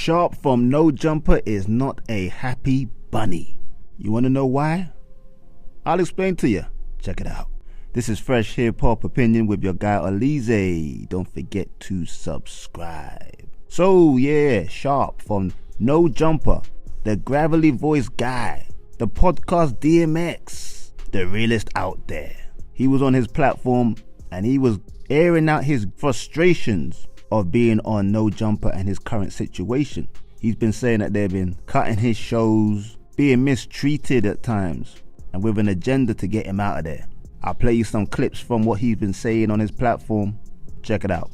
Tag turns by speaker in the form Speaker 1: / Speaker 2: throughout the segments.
Speaker 1: Sharp from No Jumper is not a happy bunny. You want to know why? I'll explain to you. Check it out. This is Fresh Hip Hop Opinion with your guy Alize. Don't forget to subscribe. So yeah, Sharp from No Jumper, the gravelly voice guy, the podcast DMX, the realest out there. He was on his platform and he was airing out his frustrations of being on No Jumper and his current situation. He's been saying that they've been cutting his shows, being mistreated at times, and with an agenda to get him out of there. I'll play you some clips from what he's been saying on his platform. Check it out.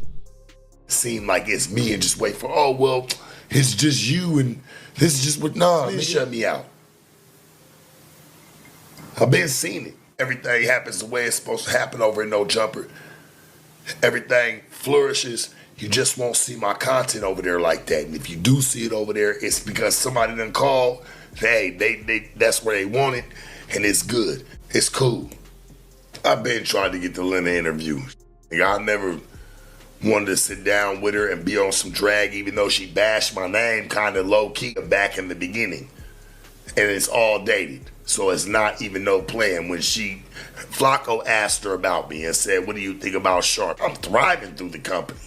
Speaker 2: Seem like it's me and just wait for, oh, well, it's just you and this is just what, nah, shut me out. I've been seeing it. Everything happens the way it's supposed to happen over in No Jumper. Everything flourishes. You just won't see my content over there like that. And if you do see it over there, it's because somebody done called. They that's where they want it, and it's good. It's cool. I've been trying to get the Lena interview. I never wanted to sit down with her and be on some drag, even though she bashed my name kind of low-key back in the beginning. And it's all dated, so it's not even no plan. When Flacco asked her about me and said, what do you think about Sharp? I'm thriving through the company.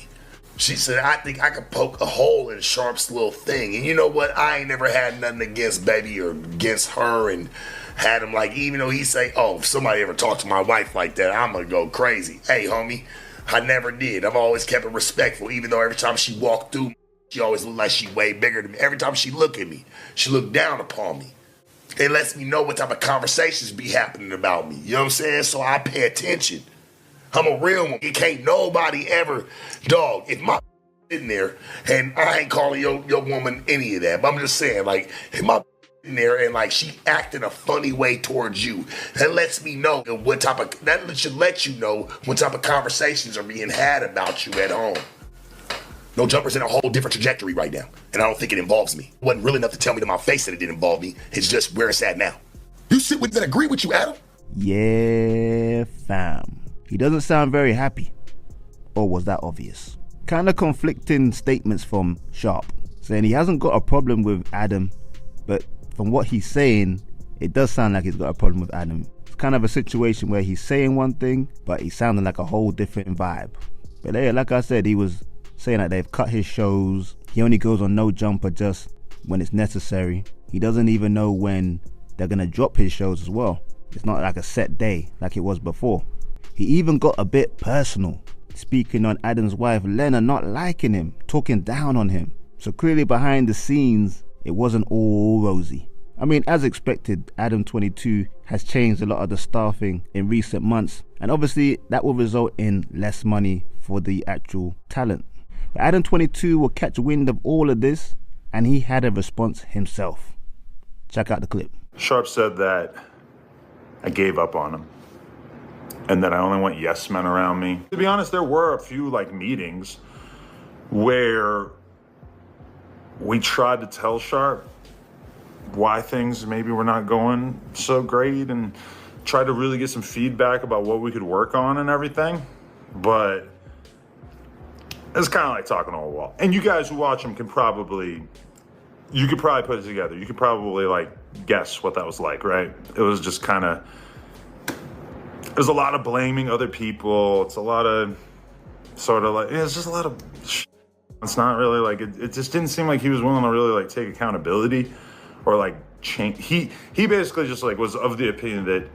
Speaker 2: She said, I think I could poke a hole in Sharp's little thing. And you know what? I ain't never had nothing against Baby or against her, and had him like, even though he say, oh, if somebody ever talked to my wife like that, I'm going to go crazy. Hey, homie, I never did. I've always kept it respectful, even though every time she walked through, she always looked like she way bigger than me. Every time she looked at me, she looked down upon me. It lets me know what type of conversations be happening about me. You know what I'm saying? So I pay attention. I'm a real one. It can't nobody ever, dog, if my in there, and I ain't calling your woman any of that, but I'm just saying, like, if my in there and like she acting a funny way towards you, that lets me know that should let you know what type of conversations are being had about you at home. No Jumper's in a whole different trajectory right now, and I don't think it involves me. It wasn't really enough to tell me to my face that it didn't involve me. It's just where it's at now. You sit with that agree with you, Adam?
Speaker 1: Yeah, fam. He doesn't sound very happy. Or was that obvious? Kind of conflicting statements from Sharp, saying he hasn't got a problem with Adam, but from what he's saying, it does sound like he's got a problem with Adam. It's kind of a situation where he's saying one thing, but he's sounding like a whole different vibe. But yeah, like I said, he was saying that they've cut his shows. He only goes on No Jumper just when it's necessary. He doesn't even know when they're gonna drop his shows as well. It's not like a set day like it was before. He even got a bit personal, speaking on Adam's wife Lena not liking him, talking down on him. So clearly behind the scenes, it wasn't all rosy. I mean, as expected, Adam22 has changed a lot of the staffing in recent months, and obviously that will result in less money for the actual talent. But Adam22 will catch wind of all of this, and he had a response himself. Check out the clip.
Speaker 3: Sharp said that I gave up on him, and that I only want yes men around me. To be honest, there were a few meetings where we tried to tell Sharp why things maybe were not going so great and tried to really get some feedback about what we could work on and everything. But it's kind of like talking to a wall. And you guys who watch them could probably put it together. You could probably guess what that was like, right? It was just kind of, there's a lot of blaming other people. It's a lot of it's just a lot of shit. It's not really it just didn't seem like he was willing to really take accountability or change. He basically just was of the opinion that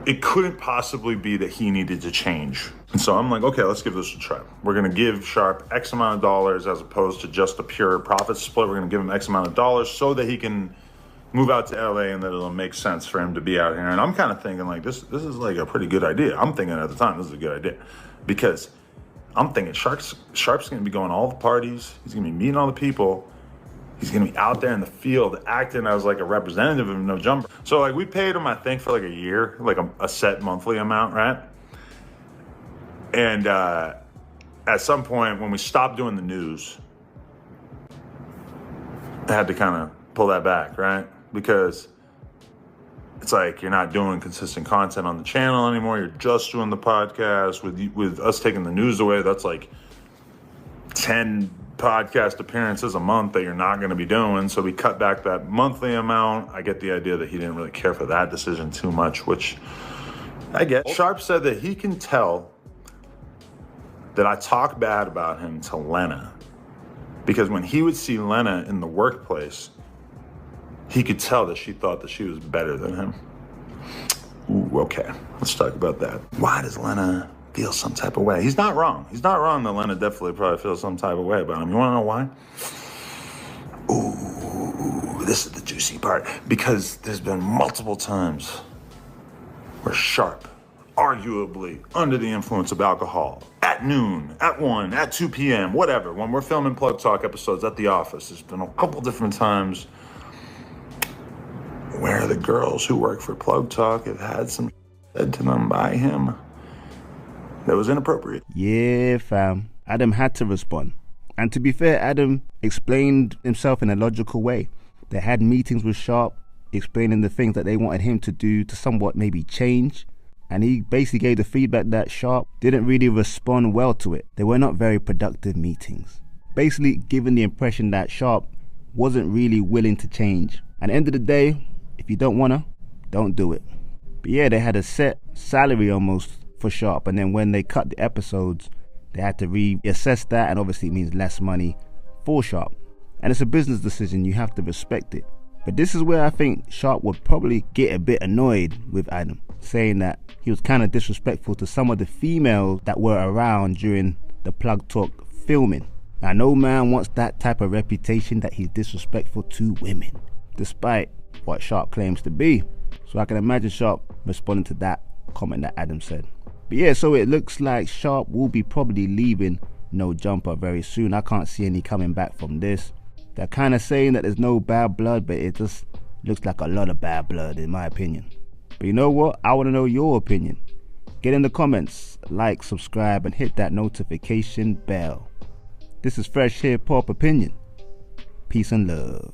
Speaker 3: it couldn't possibly be that he needed to change. And so I'm like, okay, let's give this a try. We're gonna give Sharp X amount of dollars as opposed to just a pure profit split. We're gonna give him X amount of dollars so that he can move out to LA and that it'll make sense for him to be out here. And I'm kind of thinking this is a pretty good idea. I'm thinking at the time this is a good idea because I'm thinking Sharp's gonna be going to all the parties. He's gonna be meeting all the people. He's gonna be out there in the field acting as a representative of No Jumper. So we paid him, I think, for a year, a set monthly amount, right? And at some point when we stopped doing the news, I had to kind of pull that back, right? Because it's you're not doing consistent content on the channel anymore. You're just doing the podcast. With us taking the news away, that's 10 podcast appearances a month that you're not going to be doing. So we cut back that monthly amount. I get the idea that he didn't really care for that decision too much, which I get. Sharp said that he can tell that I talk bad about him to Lena, because when he would see Lena in the workplace, he could tell that she thought that she was better than him. Ooh, okay, let's talk about that. Why does Lena feel some type of way? He's not wrong. He's not wrong that Lena definitely probably feels some type of way about him. You wanna know why? Ooh, this is the juicy part. Because there's been multiple times where Sharp, arguably under the influence of alcohol, at noon, at 1, at 2 p.m., whatever, when we're filming Plug Talk episodes at the office, there's been a couple different times where the girls who work for Plug Talk have had some said to them by him that was inappropriate.
Speaker 1: Yeah, fam. Adam had to respond. And to be fair, Adam explained himself in a logical way. They had meetings with Sharp, explaining the things that they wanted him to do to somewhat maybe change. And he basically gave the feedback that Sharp didn't really respond well to it. They were not very productive meetings. Basically giving the impression that Sharp wasn't really willing to change. At the end of the day, if you don't wanna, don't do it. But yeah, they had a set salary almost for Sharp, and then when they cut the episodes, they had to reassess that, and obviously it means less money for Sharp. And it's a business decision, you have to respect it. But this is where I think Sharp would probably get a bit annoyed with Adam, saying that he was kind of disrespectful to some of the females that were around during the Plug Talk filming. Now, no man wants that type of reputation that he's disrespectful to women, despite what Sharp claims to be. So I can imagine Sharp responding to that comment that Adam said. But yeah, so it looks like Sharp will be probably leaving No Jumper very soon. I can't see any coming back from this. They're kind of saying that there's no bad blood, but it just looks like a lot of bad blood in my opinion. But you know what? I want to know your opinion. Get in the comments, like, subscribe, and hit that notification bell. This is Fresh Hip Hop Opinion. Peace and love.